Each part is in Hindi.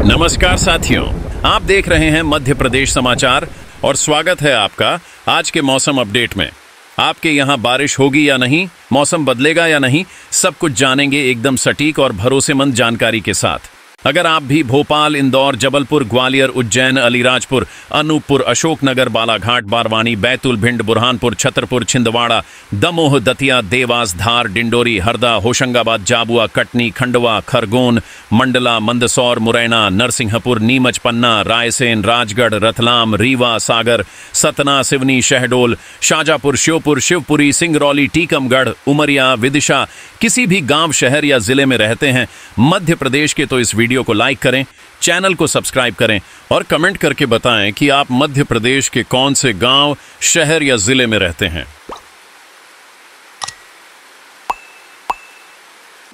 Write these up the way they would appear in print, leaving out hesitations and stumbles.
नमस्कार साथियों, आप देख रहे हैं मध्य प्रदेश समाचार और स्वागत है आपका आज के मौसम अपडेट में। आपके यहाँ बारिश होगी या नहीं, मौसम बदलेगा या नहीं, सब कुछ जानेंगे एकदम सटीक और भरोसेमंद जानकारी के साथ। अगर आप भी भोपाल, इंदौर, जबलपुर, ग्वालियर, उज्जैन, अलीराजपुर, अनूपपुर, अशोकनगर, बालाघाट, बारवानी, बैतूल, भिंड, बुरहानपुर, छतरपुर, छिंदवाड़ा, दमोह, दतिया, देवास, धार, डिंडोरी, हरदा, होशंगाबाद, जाबुआ, कटनी, खंडवा, खरगोन, मंडला, मंदसौर, मुरैना, नरसिंहपुर, नीमच, पन्ना, रायसेन, राजगढ़, रतलाम, रीवा, सागर, सतना, सिवनी, शहडोल, शाजापुर, श्योपुर, शिवपुरी, सिंगरौली, टीकमगढ़, उमरिया, विदिशा, किसी भी गांव, शहर या जिले में रहते हैं मध्य प्रदेश के, तो इस वीडियो को लाइक करें, चैनल को सब्सक्राइब करें और कमेंट करके बताएं कि आप मध्य प्रदेश के कौन से गांव, शहर या जिले में रहते हैं।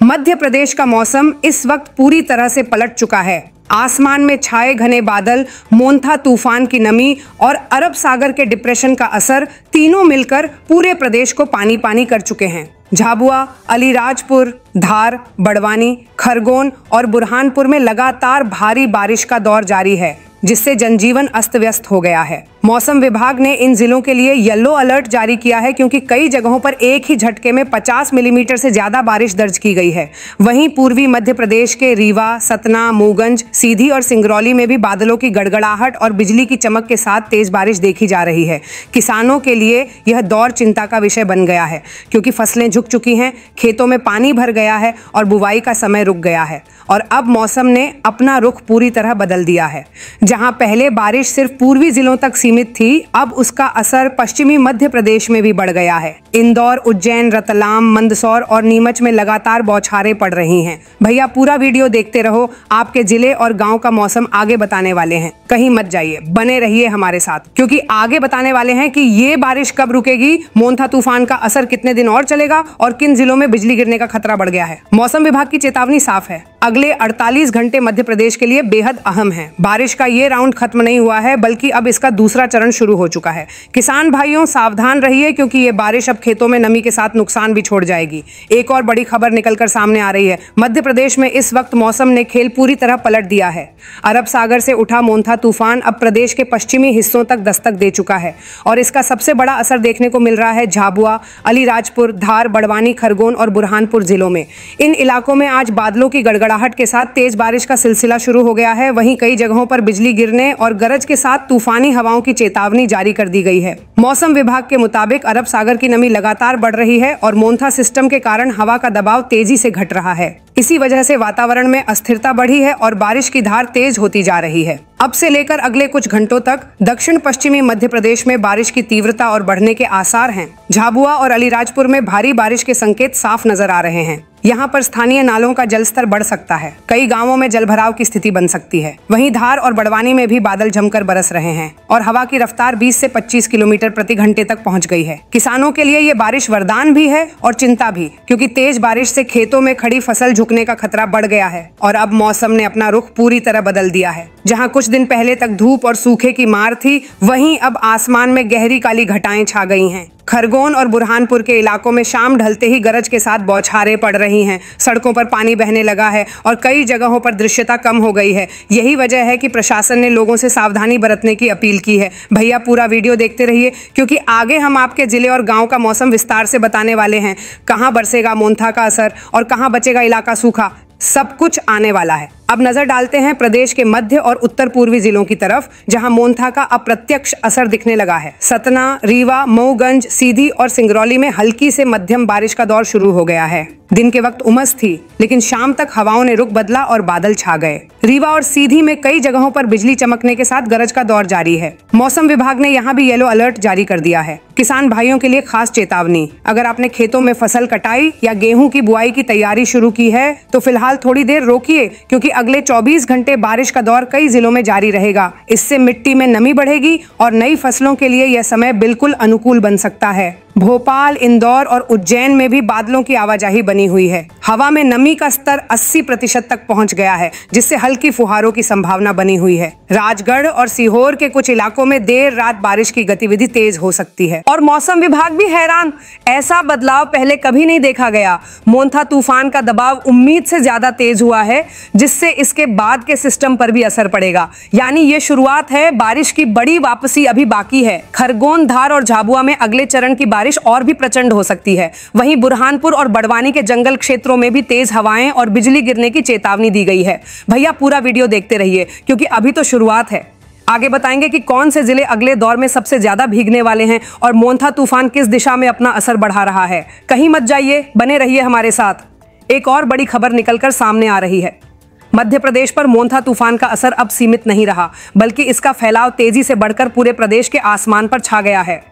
मध्य प्रदेश का मौसम इस वक्त पूरी तरह से पलट चुका है। आसमान में छाए घने बादल, मोन्था तूफान की नमी और अरब सागर के डिप्रेशन का असर तीनों मिलकर पूरे प्रदेश को पानी पानी कर चुके हैं। झाबुआ, अलीराजपुर, धार, बड़वानी, खरगोन और बुरहानपुर में लगातार भारी बारिश का दौर जारी है, जिससे जनजीवन अस्त व्यस्त हो गया है। मौसम विभाग ने इन जिलों के लिए येलो अलर्ट जारी किया है, क्योंकि कई जगहों पर एक ही झटके में 50 मिलीमीटर से ज्यादा बारिश दर्ज की गई है। वहीं पूर्वी मध्य प्रदेश के रीवा, सतना, मूगंज, सीधी और सिंगरौली में भी बादलों की गड़गड़ाहट और बिजली की चमक के साथ तेज बारिश देखी जा रही है। किसानों के लिए यह दौर चिंता का विषय बन गया है, क्योंकि फसलें झुक चुकी हैं, खेतों में पानी भर गया है और बुवाई का समय रुक गया है। और अब मौसम ने अपना रुख पूरी तरह बदल दिया है। जहां पहले बारिश सिर्फ पूर्वी जिलों तक सीमित थी, अब उसका असर पश्चिमी मध्य प्रदेश में भी बढ़ गया है। इंदौर, उज्जैन, रतलाम, मंदसौर और नीमच में लगातार बौछारें पड़ रही हैं। भैया पूरा वीडियो देखते रहो, आपके जिले और गांव का मौसम आगे बताने वाले हैं। कहीं मत जाइए, बने रहिए हमारे साथ, क्योंकि आगे बताने वाले हैं कि ये बारिश कब रुकेगी, मोन्था तूफान का असर कितने दिन और चलेगा और किन जिलों में बिजली गिरने का खतरा बढ़ गया है। मौसम विभाग की चेतावनी साफ है, अगले 48 घंटे मध्य प्रदेश के लिए बेहद अहम है। बारिश का ये राउंड खत्म नहीं हुआ है, बल्कि अब इसका दूसरा चरण शुरू हो चुका है। किसान भाइयों सावधान रहिए, क्योंकि ये बारिश अब खेतों में नमी के साथ नुकसान भी छोड़ जाएगी। एक और बड़ी खबर निकलकर सामने आ रही है। मध्य प्रदेश में इस वक्त मौसम ने खेल पूरी तरह पलट दिया है। अरब सागर से उठा मोन्था तूफान अब प्रदेश के पश्चिमी हिस्सों तक दस्तक दे चुका है और इसका सबसे बड़ा असर देखने को मिल रहा है झाबुआ, अलीराजपुर, धार, बड़वानी, खरगोन और बुरहानपुर जिलों में। इन इलाकों में आज बादलों की गड़गड़ाहट के साथ तेज बारिश का सिलसिला शुरू हो गया है। वहीं कई जगहों पर बिजली गिरने और गरज के साथ तूफानी हवाओं की चेतावनी जारी कर दी गई है। मौसम विभाग के मुताबिक अरब सागर की नमी लगातार बढ़ रही है और मोन्था सिस्टम के कारण हवा का दबाव तेजी से घट रहा है। इसी वजह से वातावरण में अस्थिरता बढ़ी है और बारिश की धार तेज होती जा रही है। अब से लेकर अगले कुछ घंटों तक दक्षिण पश्चिमी मध्य प्रदेश में बारिश की तीव्रता और बढ़ने के आसार हैं। झाबुआ और अलीराजपुर में भारी बारिश के संकेत साफ नजर आ रहे हैं। यहाँ पर स्थानीय नालों का जलस्तर बढ़ सकता है। कई गांवों में जलभराव की स्थिति बन सकती है। वहीं धार और बड़वानी में भी बादल जमकर बरस रहे हैं और हवा की रफ्तार 20 से 25 किलोमीटर प्रति घंटे तक पहुंच गई है। किसानों के लिए ये बारिश वरदान भी है और चिंता भी, क्योंकि तेज बारिश से खेतों में खड़ी फसल झुकने का खतरा बढ़ गया है और अब मौसम ने अपना रुख पूरी तरह बदल दिया है। जहाँ कुछ दिन पहले तक धूप और सूखे की मार थी, वहीं अब आसमान में गहरी काली घटाएं छा गई हैं। खरगोन और बुरहानपुर के इलाकों में शाम ढलते ही गरज के साथ बौछारें पड़ रही हैं। सड़कों पर पानी बहने लगा है और कई जगहों पर दृश्यता कम हो गई है। यही वजह है कि प्रशासन ने लोगों से सावधानी बरतने की अपील की है। भैया पूरा वीडियो देखते रहिए, क्योंकि आगे हम आपके जिले और गांव का मौसम विस्तार से बताने वाले हैं। कहां बरसेगा मोन्था का असर और कहां बचेगा इलाका सूखा, सब कुछ आने वाला है। अब नजर डालते हैं प्रदेश के मध्य और उत्तर पूर्वी जिलों की तरफ, जहां मोन्था का अप्रत्यक्ष असर दिखने लगा है। सतना, रीवा, मऊगंज, सीधी और सिंगरौली में हल्की से मध्यम बारिश का दौर शुरू हो गया है। दिन के वक्त उमस थी, लेकिन शाम तक हवाओं ने रुख बदला और बादल छा गए। रीवा और सीधी में कई जगहों पर बिजली चमकने के साथ गरज का दौर जारी है। मौसम विभाग ने यहाँ भी येलो अलर्ट जारी कर दिया है। किसान भाइयों के लिए खास चेतावनी, अगर आपने खेतों में फसल कटाई या गेहूं की बुआई की तैयारी शुरू की है तो फिलहाल थोड़ी देर रोकिए, क्योंकि अगले 24 घंटे बारिश का दौर कई जिलों में जारी रहेगा। इससे मिट्टी में नमी बढ़ेगी और नई फसलों के लिए यह समय बिल्कुल अनुकूल बन सकता है। भोपाल, इंदौर और उज्जैन में भी बादलों की आवाजाही बनी हुई है। हवा में नमी का स्तर 80% तक पहुंच गया है, जिससे हल्की फुहारों की संभावना बनी हुई है। राजगढ़ और सीहोर के कुछ इलाकों में देर रात बारिश की गतिविधि तेज हो सकती है। और मौसम विभाग भी हैरान, ऐसा बदलाव पहले कभी नहीं देखा गया। मोंथा तूफान का दबाव उम्मीद से ज्यादा तेज हुआ है, जिससे इसके बाद के सिस्टम पर भी असर पड़ेगा। यानी ये शुरुआत है, बारिश की बड़ी वापसी अभी बाकी है। खरगोन, धार और झाबुआ में अगले चरण की बारिश और भी प्रचंड हो सकती है। वहीं बुरहानपुर और बड़वानी के जंगल क्षेत्रों में भी तेज हवाएं और बिजली गिरने की चेतावनी दी गई है। भैया पूरा वीडियो देखते रहिए, क्योंकि अभी तो शुरुआत है। आगे बताएंगे कि कौन से जिले अगले दौर में सबसे ज्यादा भीगने वाले हैं और मोंथा तूफान किस दिशा में अपना असर बढ़ा रहा है। कहीं मत जाइए, बने रहिए हमारे साथ। एक और बड़ी खबर निकलकर सामने आ रही है। मध्य प्रदेश पर मोंथा तूफान का असर अब सीमित नहीं रहा, बल्कि इसका फैलाव तेजी से बढ़कर पूरे प्रदेश के आसमान पर छा गया है।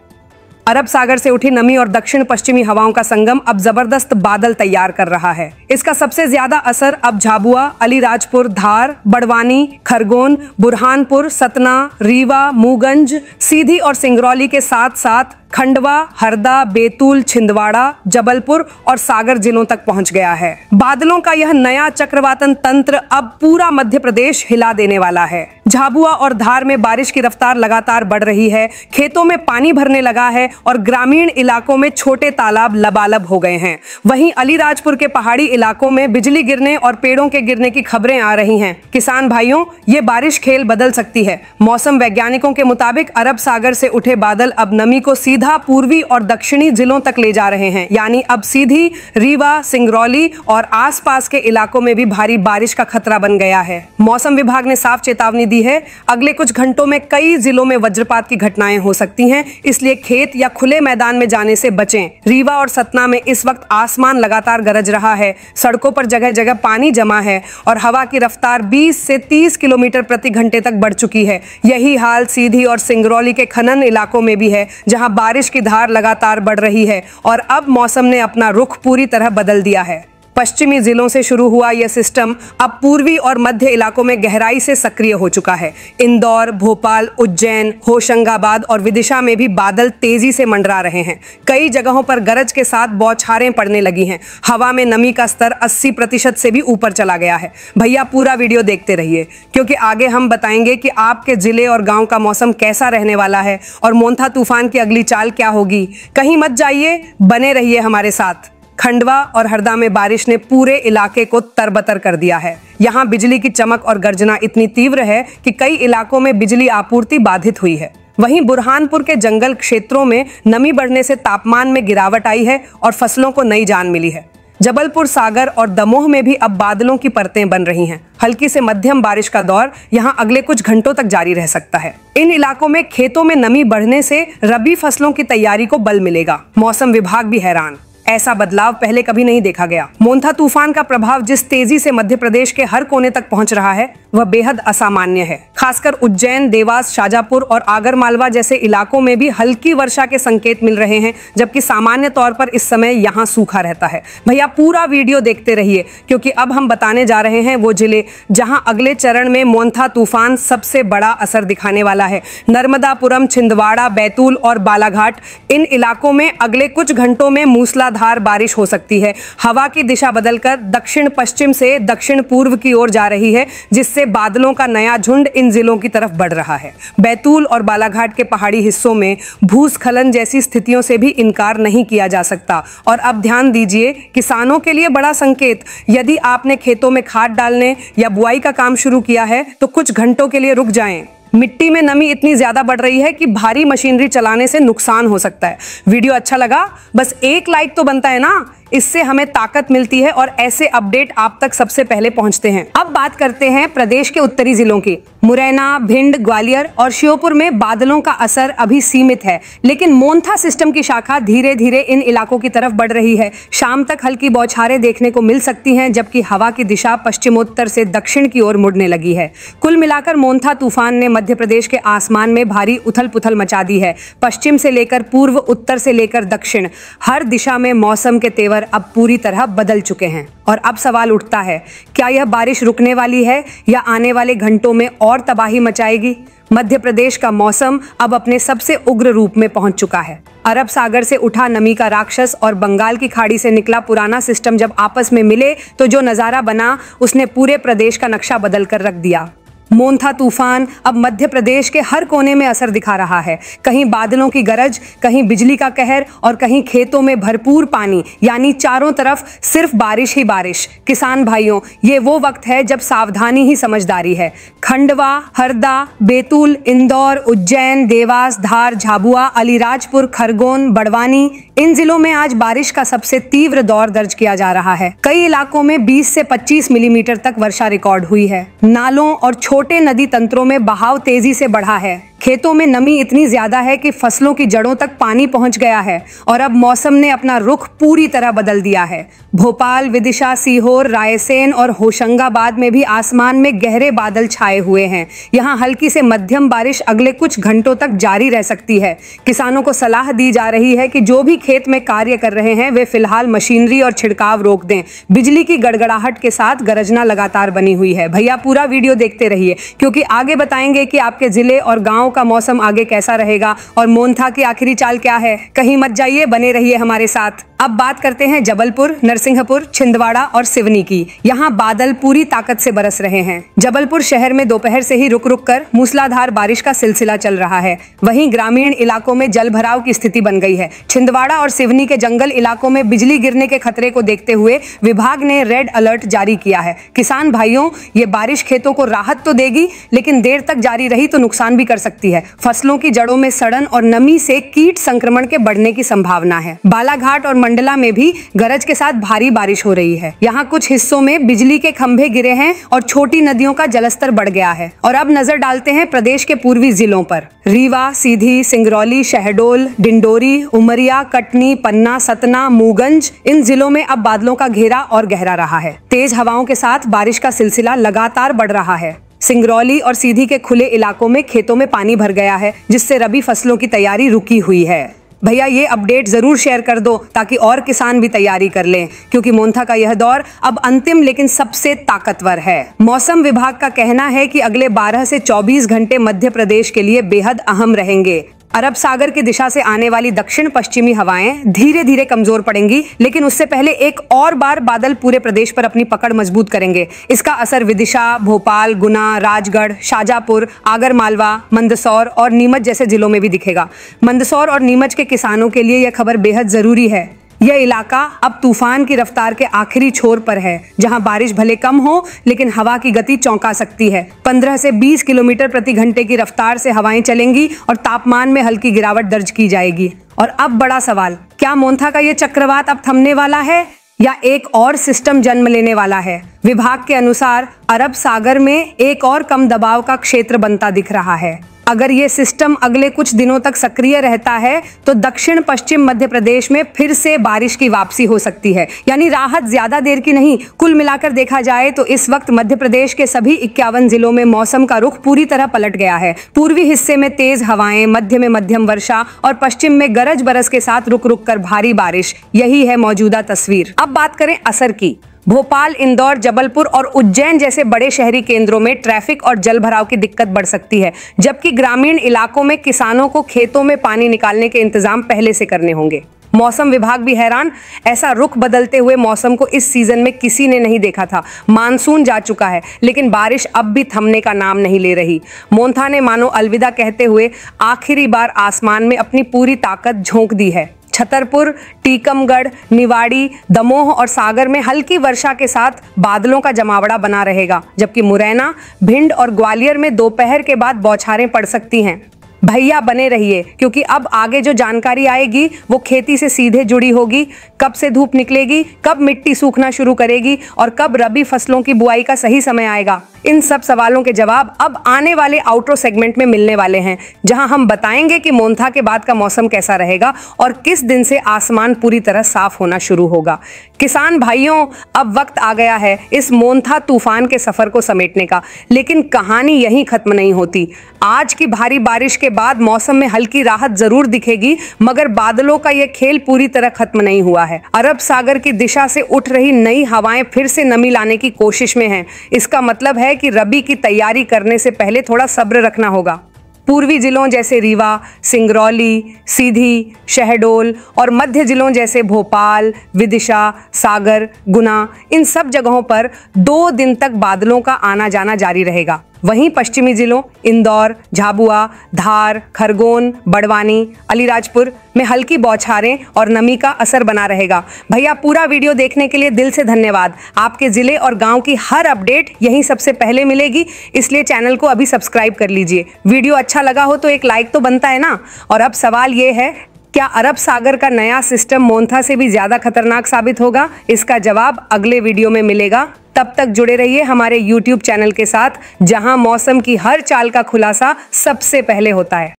अरब सागर से उठी नमी और दक्षिण पश्चिमी हवाओं का संगम अब जबरदस्त बादल तैयार कर रहा है। इसका सबसे ज्यादा असर अब झाबुआ, अलीराजपुर, धार, बड़वानी, खरगोन, बुरहानपुर, सतना, रीवा, मूगंज, सीधी और सिंगरौली के साथ साथ खंडवा, हरदा, बैतूल, छिंदवाड़ा, जबलपुर और सागर जिलों तक पहुंच गया है। बादलों का यह नया चक्रवातन तंत्र अब पूरा मध्य प्रदेश हिला देने वाला है। झाबुआ और धार में बारिश की रफ्तार लगातार बढ़ रही है। खेतों में पानी भरने लगा है और ग्रामीण इलाकों में छोटे तालाब लबालब हो गए हैं। वहीं अलीराजपुर के पहाड़ी इलाकों में बिजली गिरने और पेड़ों के गिरने की खबरें आ रही हैं। किसान भाइयों, ये बारिश खेल बदल सकती है। मौसम वैज्ञानिकों के मुताबिक अरब सागर से उठे बादल अब नमी को सीधा पूर्वी और दक्षिणी जिलों तक ले जा रहे हैं। यानी अब सीधी रीवा, सिंगरौली और आसपास के इलाकों में भी भारी बारिश का खतरा बन गया है। मौसम विभाग ने साफ चेतावनी दी है, अगले कुछ घंटों में कई जिलों में वज्रपात की घटनाएं हो सकती हैं, इसलिए खेत या खुले मैदान में जाने से बचें। रीवा और सतना में इस वक्त आसमान लगातार गरज रहा है, सड़कों पर जगह जगह पानी जमा है और हवा की रफ्तार 20 से 30 किलोमीटर प्रति घंटे तक बढ़ चुकी है। यही हाल सीधी और सिंगरौली के खनन इलाकों में भी है, जहां बारिश की धार लगातार बढ़ रही है और अब मौसम ने अपना रुख पूरी तरह बदल दिया है। पश्चिमी जिलों से शुरू हुआ यह सिस्टम अब पूर्वी और मध्य इलाकों में गहराई से सक्रिय हो चुका है। इंदौर, भोपाल, उज्जैन, होशंगाबाद और विदिशा में भी बादल तेजी से मंडरा रहे हैं। कई जगहों पर गरज के साथ बौछारें पड़ने लगी हैं। हवा में नमी का स्तर 80% से भी ऊपर चला गया है। भैया पूरा वीडियो देखते रहिए, क्योंकि आगे हम बताएंगे कि आपके जिले और गांव का मौसम कैसा रहने वाला है और मोंथा तूफान की अगली चाल क्या होगी। कहीं मत जाइए, बने रहिए हमारे साथ। खंडवा और हरदा में बारिश ने पूरे इलाके को तरबतर कर दिया है। यहाँ बिजली की चमक और गर्जना इतनी तीव्र है कि कई इलाकों में बिजली आपूर्ति बाधित हुई है। वहीं बुरहानपुर के जंगल क्षेत्रों में नमी बढ़ने से तापमान में गिरावट आई है और फसलों को नई जान मिली है। जबलपुर, सागर और दमोह में भी अब बादलों की परतें बन रही हैं। हल्की से मध्यम बारिश का दौर यहां अगले कुछ घंटों तक जारी रह सकता है। इन इलाकों में खेतों में नमी बढ़ने से रबी फसलों की तैयारी को बल मिलेगा। मौसम विभाग भी हैरान, ऐसा बदलाव पहले कभी नहीं देखा गया। मोंथा तूफान का प्रभाव जिस तेजी से मध्य प्रदेश के हर कोने तक पहुंच रहा है, वह बेहद असामान्य है। खासकर उज्जैन, देवास, शाजापुर और आगरमालवा जैसे इलाकों में भी हल्की वर्षा के संकेत मिल रहे हैं, जबकि सामान्य तौर पर इस समय यहाँ सूखा रहता है। भैया पूरा वीडियो देखते रहिए, क्योंकि अब हम बताने जा रहे हैं वो जिले जहां अगले चरण में मोंथा तूफान सबसे बड़ा असर दिखाने वाला है। नर्मदापुरम, छिंदवाड़ा, बैतूल और बालाघाट, इन इलाकों में अगले कुछ घंटों में मूसलाधार बारिश हो सकती है। हवा की दिशा बदलकर दक्षिण पश्चिम से दक्षिण पूर्व की ओर जा रही है, जिससे बादलों का नया झुंड इन जिलों की तरफ बढ़ रहा है। बैतूल और बालाघाट के पहाड़ी हिस्सों में भूस्खलन जैसी स्थितियों से भी इनकार नहीं किया जा सकता। और अब ध्यान दीजिए, किसानों के लिए बड़ा संकेत, यदि आपने खेतों में खाद डालने या बुआई का काम शुरू किया है तो कुछ घंटों के लिए रुक जाएं। मिट्टी में नमी इतनी ज्यादा बढ़ रही है कि भारी मशीनरी चलाने से नुकसान हो सकता है। वीडियो अच्छा लगा? बस एक लाइक तो बनता है ना, इससे हमें ताकत मिलती है और ऐसे अपडेट आप तक सबसे पहले पहुंचते हैं। अब बात करते हैं प्रदेश के उत्तरी जिलों की। मुरैना, भिंड, ग्वालियर और श्योपुर में बादलों का असर अभी सीमित है, लेकिन मोंथा सिस्टम की शाखा धीरे धीरे इन इलाकों की तरफ बढ़ रही है। शाम तक हल्की बौछारें देखने को मिल सकती हैं, जबकि हवा की दिशा पश्चिमोत्तर से दक्षिण की ओर मुड़ने लगी है। कुल मिलाकर मोंथा तूफान ने मध्य प्रदेश के आसमान में भारी उथल पुथल मचा दी है। पश्चिम से लेकर पूर्व, उत्तर से लेकर दक्षिण, हर दिशा में मौसम के तेवर तत्वर अब पूरी तरह बदल चुके हैं और अब सवाल उठता है, क्या यह बारिश रुकने वाली है या आने वाले घंटों में और तबाही मचाएगी? मध्य प्रदेश का मौसम अब अपने सबसे उग्र रूप में पहुंच चुका है। अरब सागर से उठा नमी का राक्षस और बंगाल की खाड़ी से निकला पुराना सिस्टम जब आपस में मिले तो जो नजारा बना उसने पूरे प्रदेश का नक्शा बदल कर रख दिया। मोन्था तूफान अब मध्य प्रदेश के हर कोने में असर दिखा रहा है। कहीं बादलों की गरज, कहीं बिजली का कहर और कहीं खेतों में भरपूर पानी, यानी चारों तरफ सिर्फ बारिश ही बारिश। किसान भाइयों, ये वो वक्त है जब सावधानी ही समझदारी है। खंडवा, हरदा, बैतूल, इंदौर, उज्जैन, देवास, धार, झाबुआ, अलीराजपुर, खरगोन, बड़वानी, इन जिलों में आज बारिश का सबसे तीव्र दौर दर्ज किया जा रहा है। कई इलाकों में 20 से 25 मिलीमीटर तक वर्षा रिकॉर्ड हुई है। नालों और छोटे नदी तंत्रों में बहाव तेजी से बढ़ा है। खेतों में नमी इतनी ज्यादा है कि फसलों की जड़ों तक पानी पहुंच गया है और अब मौसम ने अपना रुख पूरी तरह बदल दिया है। भोपाल, विदिशा, सीहोर, रायसेन और होशंगाबाद में भी आसमान में गहरे बादल छाए हुए हैं। यहाँ हल्की से मध्यम बारिश अगले कुछ घंटों तक जारी रह सकती है। किसानों को सलाह दी जा रही है कि जो भी खेत में कार्य कर रहे हैं वे फिलहाल मशीनरी और छिड़काव रोक दें। बिजली की गड़गड़ाहट के साथ गरजना लगातार बनी हुई है। भैया पूरा वीडियो देखते रहिए, क्योंकि आगे बताएंगे कि आपके जिले और गाँव का मौसम आगे कैसा रहेगा और मोन्था की आखिरी चाल क्या है। कहीं मत जाइए, बने रहिए हमारे साथ। अब बात करते हैं जबलपुर, नरसिंहपुर, छिंदवाड़ा और सिवनी की। यहाँ बादल पूरी ताकत से बरस रहे हैं। जबलपुर शहर में दोपहर से ही रुक रुक कर मूसलाधार बारिश का सिलसिला चल रहा है। वहीं ग्रामीण इलाकों में जल भराव की स्थिति बन गई है। छिंदवाड़ा और सिवनी के जंगल इलाकों में बिजली गिरने के खतरे को देखते हुए विभाग ने रेड अलर्ट जारी किया है। किसान भाइयों, ये बारिश खेतों को राहत तो देगी, लेकिन देर तक जारी रही तो नुकसान भी कर सकती है। फसलों की जड़ों में सड़न और नमी से कीट संक्रमण के बढ़ने की संभावना है। बालाघाट और मंडला में भी गरज के साथ भारी बारिश हो रही है। यहाँ कुछ हिस्सों में बिजली के खंभे गिरे हैं और छोटी नदियों का जलस्तर बढ़ गया है। और अब नजर डालते हैं प्रदेश के पूर्वी जिलों पर। रीवा, सीधी, सिंगरौली, शहडोल, डिंडोरी, उमरिया, कटनी, पन्ना, सतना, मूगंज, इन जिलों में अब बादलों का घेरा और गहरा रहा है। तेज हवाओं के साथ बारिश का सिलसिला लगातार बढ़ रहा है। सिंगरौली और सीधी के खुले इलाकों में खेतों में पानी भर गया है, जिससे रबी फसलों की तैयारी रुकी हुई है। भैया ये अपडेट जरूर शेयर कर दो ताकि और किसान भी तैयारी कर लें, क्योंकि मोन्था का यह दौर अब अंतिम लेकिन सबसे ताकतवर है। मौसम विभाग का कहना है कि अगले 12 से 24 घंटे मध्य प्रदेश के लिए बेहद अहम रहेंगे। अरब सागर की दिशा से आने वाली दक्षिण पश्चिमी हवाएं धीरे धीरे कमजोर पड़ेंगी, लेकिन उससे पहले एक और बार बादल पूरे प्रदेश पर अपनी पकड़ मजबूत करेंगे। इसका असर विदिशा, भोपाल, गुना, राजगढ़, शाजापुर, आगरमालवा, मंदसौर और नीमच जैसे जिलों में भी दिखेगा। मंदसौर और नीमच के किसानों के लिए यह खबर बेहद जरूरी है। यह इलाका अब तूफान की रफ्तार के आखिरी छोर पर है, जहां बारिश भले कम हो लेकिन हवा की गति चौंका सकती है। 15 से 20 किलोमीटर प्रति घंटे की रफ्तार से हवाएं चलेंगी और तापमान में हल्की गिरावट दर्ज की जाएगी। और अब बड़ा सवाल, क्या मोन्था का ये चक्रवात अब थमने वाला है या एक और सिस्टम जन्म लेने वाला है? विभाग के अनुसार अरब सागर में एक और कम दबाव का क्षेत्र बनता दिख रहा है। अगर ये सिस्टम अगले कुछ दिनों तक सक्रिय रहता है तो दक्षिण पश्चिम मध्य प्रदेश में फिर से बारिश की वापसी हो सकती है, यानी राहत ज्यादा देर की नहीं। कुल मिलाकर देखा जाए तो इस वक्त मध्य प्रदेश के सभी 51 जिलों में मौसम का रुख पूरी तरह पलट गया है। पूर्वी हिस्से में तेज हवाएं, मध्य में मध्यम वर्षा और पश्चिम में गरज बरस के साथ रुक रुक कर भारी बारिश, यही है मौजूदा तस्वीर। अब बात करें असर की। भोपाल, इंदौर, जबलपुर और उज्जैन जैसे बड़े शहरी केंद्रों में ट्रैफिक और जल भराव की दिक्कत बढ़ सकती है, जबकि ग्रामीण इलाकों में किसानों को खेतों में पानी निकालने के इंतजाम पहले से करने होंगे। मौसम विभाग भी हैरान, ऐसा रुख बदलते हुए मौसम को इस सीजन में किसी ने नहीं देखा था। मानसून जा चुका है, लेकिन बारिश अब भी थमने का नाम नहीं ले रही। मोन्था ने मानो अलविदा कहते हुए आखिरी बार आसमान में अपनी पूरी ताकत झोंक दी है। छतरपुर, टीकमगढ़, निवाड़ी, दमोह और सागर में हल्की वर्षा के साथ बादलों का जमावड़ा बना रहेगा, जबकि मुरैना, भिंड और ग्वालियर में दोपहर के बाद बौछारें पड़ सकती हैं। भैया बने रहिए, क्योंकि अब आगे जो जानकारी आएगी वो खेती से सीधे जुड़ी होगी। कब से धूप निकलेगी, कब मिट्टी सूखना शुरू करेगी और कब रबी फसलों की बुआई का सही समय आएगा, इन सब सवालों के जवाब अब आने वाले आउटरो सेगमेंट में मिलने वाले हैं, जहां हम बताएंगे कि मोन्था के बाद का मौसम कैसा रहेगा और किस दिन से आसमान पूरी तरह साफ होना शुरू होगा। किसान भाइयों, अब वक्त आ गया है इस मोन्था तूफान के सफर को समेटने का, लेकिन कहानी यहीं खत्म नहीं होती। आज की भारी बारिश के बाद मौसम में हल्की राहत जरूर दिखेगी, मगर बादलों का यह खेल पूरी तरह खत्म नहीं हुआ है। अरब सागर की दिशा से उठ रही नई हवाएं फिर से नमी लाने की कोशिश में हैं। इसका मतलब है कि रबी की तैयारी करने से पहले थोड़ा सब्र रखना होगा। पूर्वी जिलों जैसे रीवा, सिंगरौली, सीधी, शहडोल और मध्य जिलों जैसे भोपाल, विदिशा, सागर, गुना, इन सब जगहों पर 2 दिन तक बादलों का आना जाना जारी रहेगा। वहीं पश्चिमी जिलों इंदौर, झाबुआ, धार, खरगोन, बड़वानी, अलीराजपुर में हल्की बौछारें और नमी का असर बना रहेगा। भैया, पूरा वीडियो देखने के लिए दिल से धन्यवाद। आपके जिले और गांव की हर अपडेट यहीं सबसे पहले मिलेगी, इसलिए चैनल को अभी सब्सक्राइब कर लीजिए। वीडियो अच्छा लगा हो तो एक लाइक तो बनता है ना। और अब सवाल ये है, क्या अरब सागर का नया सिस्टम मोन्था से भी ज्यादा खतरनाक साबित होगा? इसका जवाब अगले वीडियो में मिलेगा। तब तक जुड़े रहिए हमारे YouTube चैनल के साथ, जहां मौसम की हर चाल का खुलासा सबसे पहले होता है।